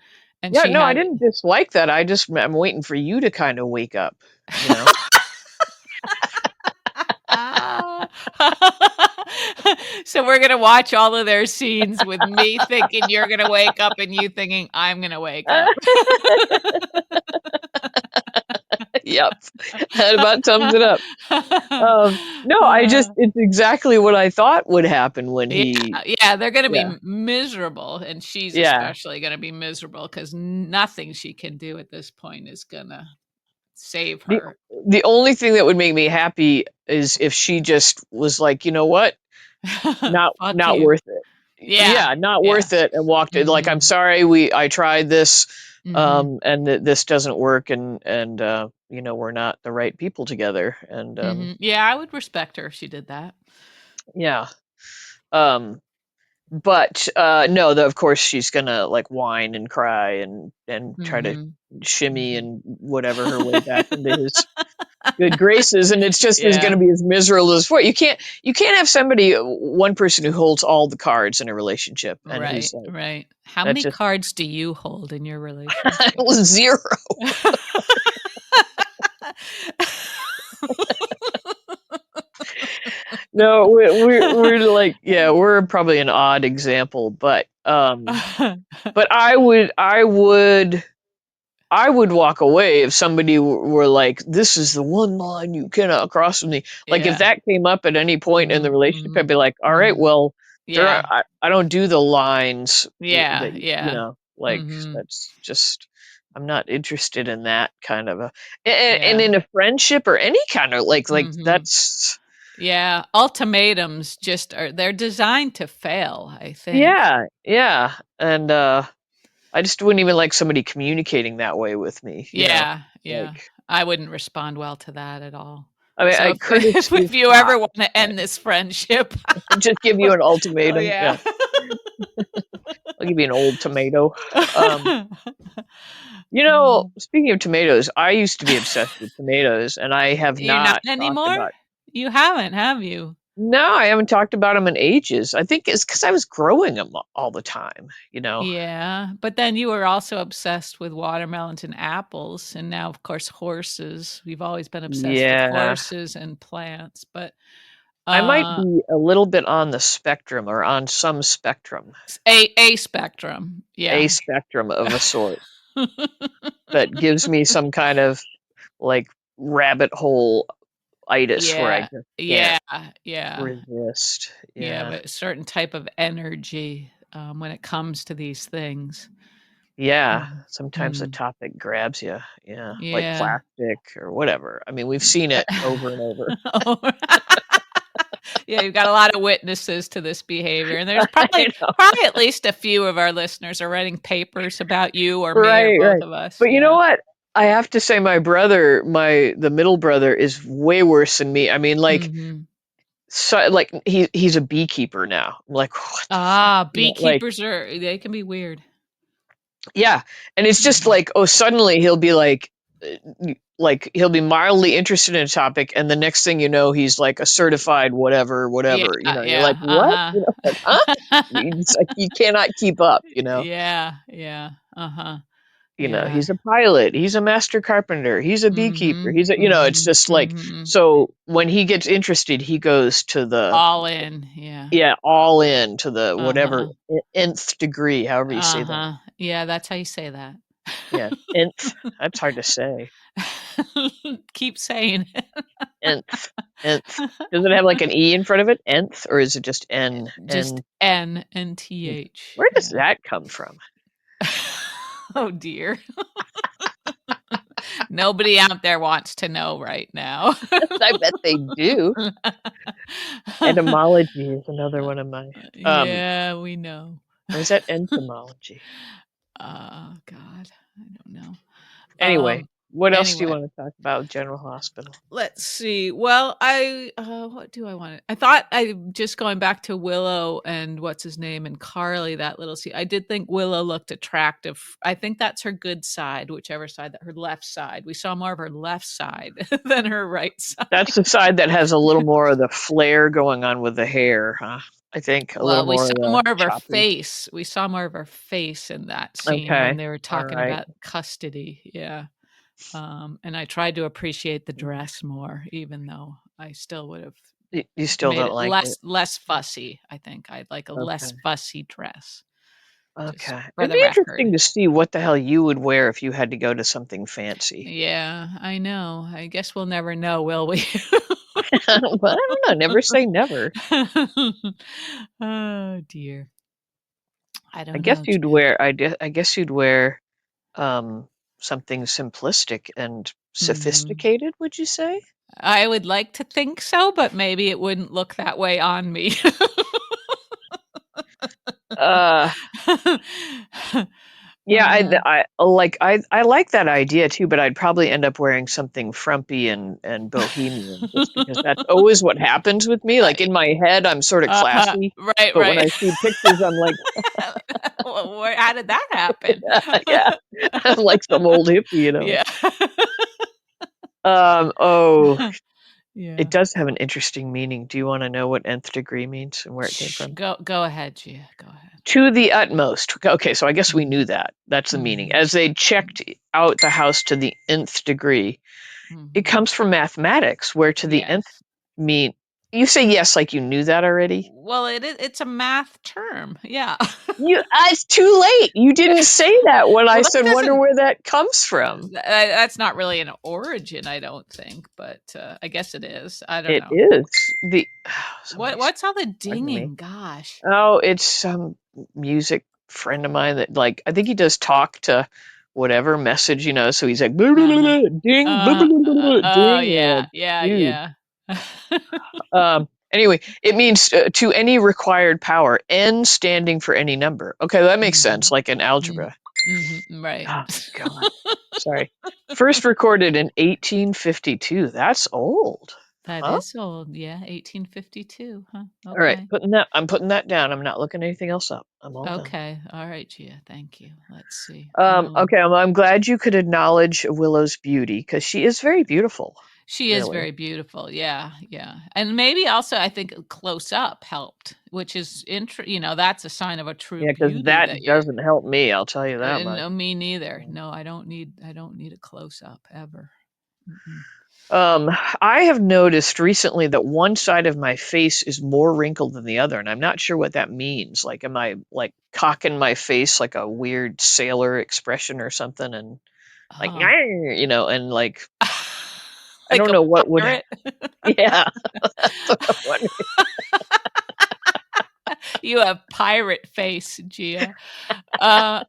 And yeah, she no, I had didn't dislike that. I'm waiting for you to kind of wake up, you know. Ah. So we're gonna watch all of their scenes with me thinking you're gonna wake up and you thinking I'm gonna wake up. Yep, that about sums it up. No, Uh, it's exactly what I thought would happen when yeah, he, yeah, they're gonna be yeah, miserable, and she's yeah. especially gonna be miserable because nothing she can do at this point is gonna save The her. the only thing that would make me happy is if she just was like, you know what, Fuck not you. worth it. Yeah, Yeah, not yeah. worth it, and walked it. Like, I'm Mhm, sorry, I tried this, mhm, and this doesn't work, and we're not the right people together, and mhm. Yeah, I would respect her if she did that. yeah. Um, But, no, of course, she's gonna, like, whine and cry and try to Mhm, shimmy mhm. and whatever her way back into his good graces, and it's just is Yeah, gonna be as miserable as what you can't have somebody one person who holds all the cards in a relationship and who's right, like right. How that many just cards do you hold in your it relationship? was 0. No, we're like, yeah, we're probably an odd example, but I would walk away if somebody were like, "This is the one line you cannot cross with me." Like, if Yeah. that came up at any point in the Mhm, relationship, I'd mhm, be like, "All right, mhm. well, there are Yeah, I don't do the lines yeah, that yeah. like Mhm, that's just I'm not interested in that kind of a and yeah, in a friendship or any kind of like mhm. that's Yeah, ultimatums just they're designed to fail, I think. yeah, yeah, and I just wouldn't even like somebody communicating that way with me, Yeah, yeah. like, I wouldn't respond well to that at all. I mean, So if courtesy is if you hot, ever wanna but end this friendship, just give you an oh, ultimatum, yeah. yeah. I'll give you an old tomato. Um, Mm. speaking of tomatoes, I used to be obsessed with tomatoes, and I have You're not not talked anymore? about. You haven't, have you? No, I haven't talked about them in ages. I think it's because I was growing them all the time. Yeah, but then you were also obsessed with watermelons and apples, and now, of course, horses. We've always been obsessed with Yeah, horses and plants, but, I might uh, be a little bit on the spectrum or on some spectrum, a spectrum, a yeah. spectrum of a sort that gives me some kind of like rabbit hole itis where I Yeah, just can't yeah, yeah, resist. yeah, Yeah. but a certain type of energy, when it comes to these things. Yeah. Mhm, Sometimes the mm, topic grabs you. Yeah. Like yeah. plastic or whatever. I mean, we've seen it over and over. Yeah, you've got a lot of witnesses to this behavior, and there's I probably know. probably at least a few of our listeners are writing papers about you or me or Right, both right. of us, But you know yeah. what? I have to say my brother, the middle brother is way worse than me. I mean, like, Mhm. so like he's a beekeeper now. I'm like, what the fuck? Ah, Like, beekeepers they can be weird. yeah. And it's just Mhm. like, oh, suddenly he'll be like he'll be mildly interested in a topic, and the next thing you know, he's like a certified whatever, Yeah, whatever. You're like, yeah, what? Like, huh? uh-huh. It's like you cannot keep up. Yeah, yeah, uh-huh, yeah. He's a pilot, he's a master carpenter, he's a beekeeper, Mhm, it's mhm, just like, mhm. so when he gets interested, he goes to All in, yeah. yeah, all in to the whatever Uh-huh, nth degree, however you say that. uh-huh. Yeah, that's how you say that. Yeah, nth. That's hard to say. Keep saying it. Nth, nth. Does it have like an e in front of it? Nth, or is it just n? Just N. N and TH, Where does yeah. that come from? Oh, dear. Nobody out there wants to know right now. I bet they do. Etymology is another one of my. Yeah, we know. Or is that entomology? God, I don't know. Anyway, what else do you Anyway, want to talk about with General Hospital? let's see. Well, what do I want? I thought I just going back to Willow and what's his name and Carly, that little scene. I did think Willow looked attractive. I think that's her good side, whichever side that her left side. We saw more of her left side than her right side. That's the side that has a little more of the flair going on with the hair, huh? I think a little Well, we more saw of the more of her choppy. face. We saw more of her face in that scene when Okay. they were All talking right. about custody. Yeah. And I tried to appreciate the dress more, even though I still would have You still made don't it like it. less fussy, I think. I'd like a less Okay. fussy dress, just Okay. for It'd the be record. interesting to see what the hell you would wear if you had to go to something fancy. Yeah, I know. I guess we'll never know, will we? Well, I don't know. Never say never. Oh, dear. I I don't guess know, you'd Gia. wear. I guess you'd wear um, something simplistic and Mhm. sophisticated. Would you say? I would like to think so, but maybe it wouldn't look that way on me. Uh, yeah. Uh, I like that idea too, but I'd probably end up wearing something frumpy and bohemian, just because that's always what happens with me. Like I in my head, I'm sort of classy, right, but when right. I see pictures, I'm like, Well, where how did that happen? yeah, I'm like some old hippie. Yeah. Oh, it Yeah. does have an interesting meaning. Do you want to know what nth degree means and where it came Shh, from? go ahead, Gia, go ahead. To the utmost. Okay, so I guess we Mhm, knew that. That's the meaning. mhm, As they checked out the house to the nth degree, it mhm. comes from mathematics, where to the nth Yes. mean. You say yes, like you knew that already. Well, it's a math term, yeah. It's too late. You didn't say that when I Well, that said, "Wonder doesn't where that comes from." that's not really an origin, I don't think, but, I guess it is. I don't It know. is the. Somebody's What's all the bugging me. dinging? Gosh. Oh, it's some music friend of mine that like I think he does talk to whatever message. So he's like "Blah, blah, blah, Uh-huh. blah, ding, blah, blah, blah, blah, blah, Oh, ding." yeah, Like, yeah, dude. yeah. Anyway, it means to any required power, n standing for any number. Okay, that makes sense, Mhm. like in Mm. algebra. Right. Oh, God. Sorry. First recorded in 1852. That's old. That Huh? is old. Yeah, 1852, huh? All right, Okay. I'm putting that down. I'm not looking anything else up. I'm all done. Okay. All right, Gia. Thank you. Let's see. Okay, I'm glad you could acknowledge Willow's beauty because she is very beautiful, She is really. very beautiful. Yeah, yeah. And maybe also I think close up helped, which is that's a sign of a true Yeah, because beauty that that you doesn't help me. I'll tell you that much. no, me neither. No, I don't need a close up ever. Mm-mm. Um, I have noticed recently that one side of my face is more wrinkled than the other, and I'm not sure what that means. Like, am I like cocking my face like a weird sailor expression or something? And like, Huh. and like, I Like don't a know what would, pirate. yeah, that's what I'm wondering. You have pirate face, Gia. Uh,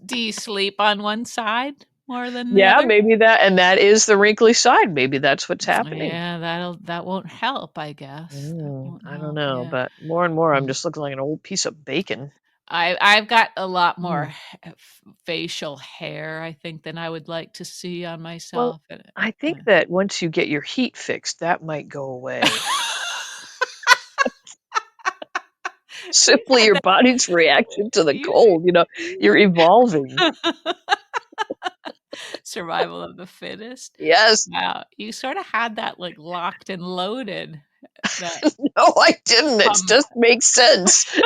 do you sleep on one side more than the Yeah, other? maybe that is the wrinkly side. Maybe that's what's happening. Yeah, that won't help, I guess. That won't I don't help. know, Yeah. but more and more, I'm Mm. just looking like an old piece of bacon. I've got a lot more Mm. facial hair, I think, than I would like to see on Well, myself. I think that once you get your heat fixed, that might go away. Simply Yeah, your body's reaction to the you, cold, you're evolving. survival of the fittest. Yes. Wow, you sort of had that like locked and loaded. That No, I didn't. It um, just makes sense.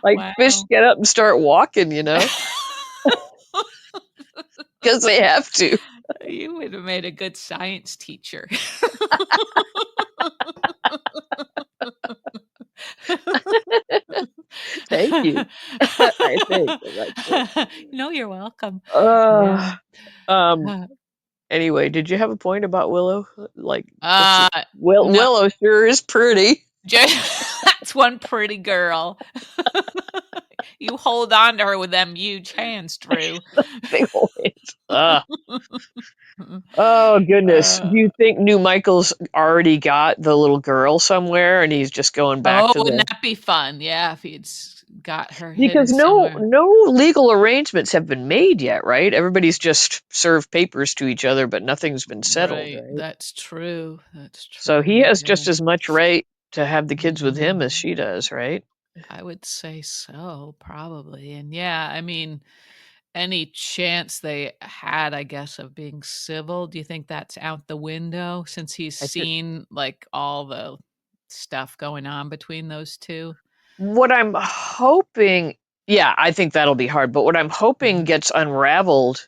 Like fish wow. get up and start walking, because they have to. You would have made a good science teacher. Thank you. I think that's it. No, you're welcome. Yeah. Uh, um, anyway, did you have a point about Willow? Like, let's see. Uh, no, Willow sure is pretty. that's one pretty girl. You hold on to her with them huge hands, Drew. Big old hands. Oh goodness. Do Uh, you think New Michael's already got the little girl somewhere and he's just going back oh, to wouldn't the that be fun? Yeah, if he'd got her because hidden no somewhere. no legal arrangements have been made yet, right? Everybody's just served papers to each other, but nothing's been settled, Right, right? that's true. That's So he true. has just Yeah. as much right to have the kids with him as Mhm. she does, right? I would say so, probably. And yeah, I mean, any chance they had, I guess, of being civil, do you think that's out the window since he's I think seen like all the stuff going on between those two? what I'm hoping, yeah, I think that'll be hard, but what I'm hoping Mhm. gets unraveled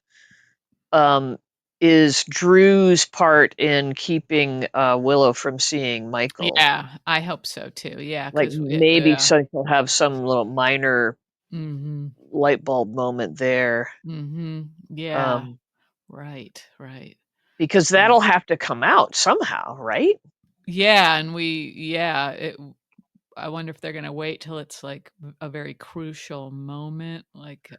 um, is Drew's part in keeping Willow from seeing Michael. Yeah, I hope so too. Yeah, Like because maybe yeah. so he'll have some little minor Mhm. light bulb moment there, Mhm. Yeah. um, Right, right. because Yeah. that'll have to come out somehow, right? Yeah, and I wonder if they're gonna wait till it's like a very crucial moment, like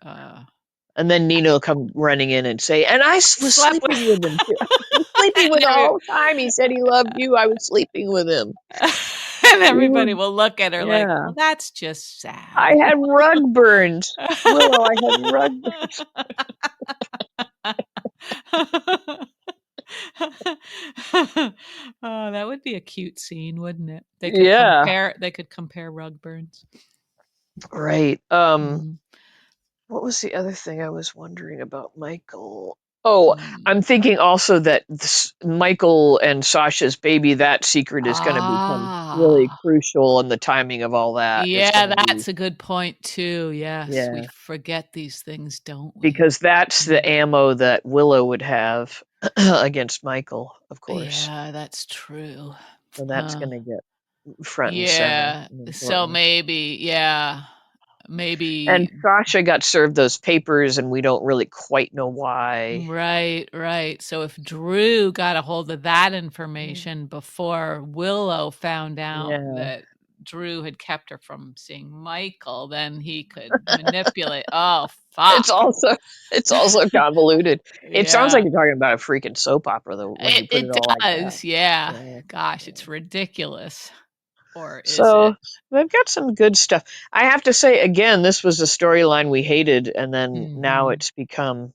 And then Nina will come running in and say, "And was slept with sleeping with him too. I was sleeping with and him all the time. He said he loved you. I was sleeping with him. and We were, everybody will look at her like, yeah. "Well, that's just I sad." had rug burns. Willow, I had rug burns." Oh, that would be a cute scene, wouldn't it? Yeah, They could compare rug burns. right. Mhm. What was the other thing I was wondering about Michael? Oh, Mm. I'm thinking also that Michael and Sasha's baby, that secret is going to become really Ah. crucial, and the timing of all that is going Yeah, to be, that's a good point too. Yes, we yeah, forget these things, don't we? because that's the Mhm. ammo that Willow would have against Michael, of course. Yeah, that's true. So that's Huh. going to get front and center Yeah. and So important. maybe, yeah, And maybe Sasha got served those papers, and we don't really quite know why. right, right. So if Drew got a hold of that information before Willow found out Yeah. that Drew had kept her from seeing Michael, then he could manipulate. Oh, It's fuck. also it's also convoluted. It sounds like Yeah. you're talking about a freaking soap opera though when you put it It all like that. does, yeah. Yeah. Gosh, Yeah. it's ridiculous. or is So it? they've got some good stuff. I have to say again, this was a storyline we hated, and then now Mhm. it's become,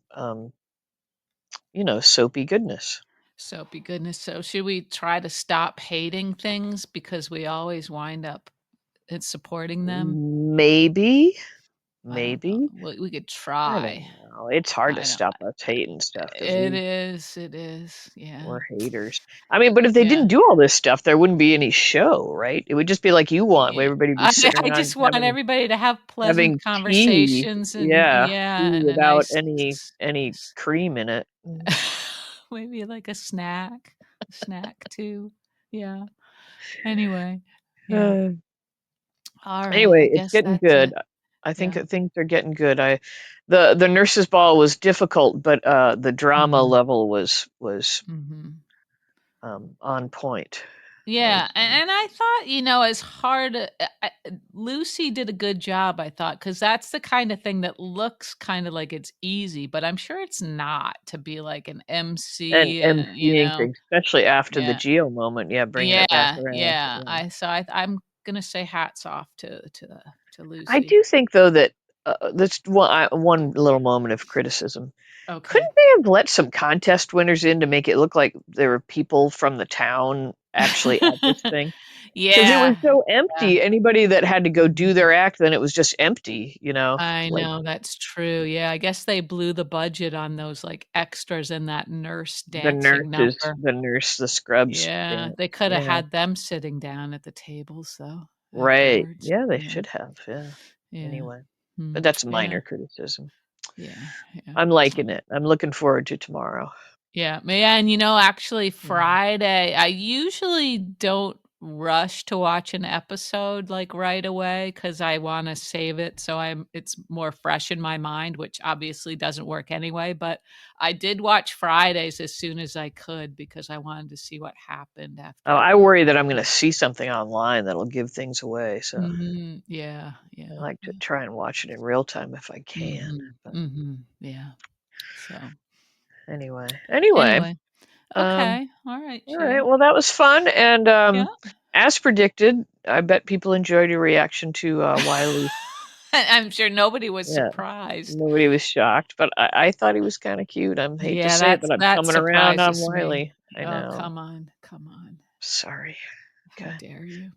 soapy goodness. Soapy goodness. So should we try to stop hating things because we always wind up in supporting them? Maybe, I don't know. maybe. We could I try. don't know. It's hard to I don't. stop us hating stuff because It is. It is. Yeah. we're haters. I mean, but if they Yeah. didn't do all this stuff, there wouldn't be any show, right? It would just be like you want, where Yeah. everybody be sitting I around just want everybody to have pleasant having tea. conversations and Yeah, yeah, tea and a without nice any s- cream in it. maybe like a snack too. Yeah. Anyway, yeah. Uh, All right. I anyway, it's guess getting that's good. it. I think Yeah. that things are getting good. The nurses' ball was difficult, but the drama Mhm. level was Mhm. on point. I would Yeah, say. and I thought, as hard Lucy did a good job, I thought, because that's the kind of thing that looks kind of like it's easy, but I'm sure it's not to be like an And MC, emceeing things, especially after the Yeah. Geo moment, yeah, bringing it back Yeah, around. yeah. Yeah. I'm gonna say hats off to I Lucy. do think though that that's one little moment of criticism. Okay. Couldn't they have let some contest winners in to make it look like there were people from the town actually at this thing? Because it was Yeah, so yeah. empty. Anybody that had to go do Mhm. their act, then it was just empty. I Like know, that's true, yeah, I guess they blew the budget on those, like, extras in that nurse dancing number. the nurse, the scrubs Yeah, dance. they coulda Yeah, had them sitting down at the tables, though, right. afterwards. Yeah, they Yeah, should have. Yeah. yeah. Anyway, but Mm, that's yeah, minor criticism. yeah, yeah. I'm liking it. I'm looking forward to tomorrow. Yeah, and, actually Mm. Friday I usually don't rush to watch an episode, like, right away because I wanna save it so it's more fresh in my mind, which obviously doesn't work anyway, but I did watch Fridays as soon as I could because I wanted to see what happened Oh, after. I worry that I'm going to see something online that'll give things away. So Mhm, yeah, I yeah, like to yeah. try and watch it in real time if I can. Mhm, But mhm, yeah. So, anyway, anyway, um, okay, alright, all right. Chia. Well, that was fun, and Yeah. as predicted, I bet people enjoyed your reaction to Wiley. I'm sure nobody was Yeah, surprised. nobody was shocked, but I thought he was kind of cute. I hate to Yeah, say it, but I'm that coming around on surprises me. Wiley. I Oh, know. come on, come on. Sorry. How Okay. dare you?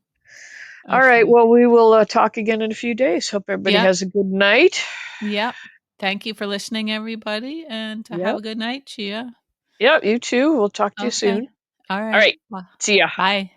All right. Okay. Well, we will talk again in a few days. Hope everybody Yep, has a good night. yep. Thank you for listening, everybody, and have Yep. a good night, Chia. Yep. You too. We'll talk to you Okay. soon. All All right. right. See ya. Bye.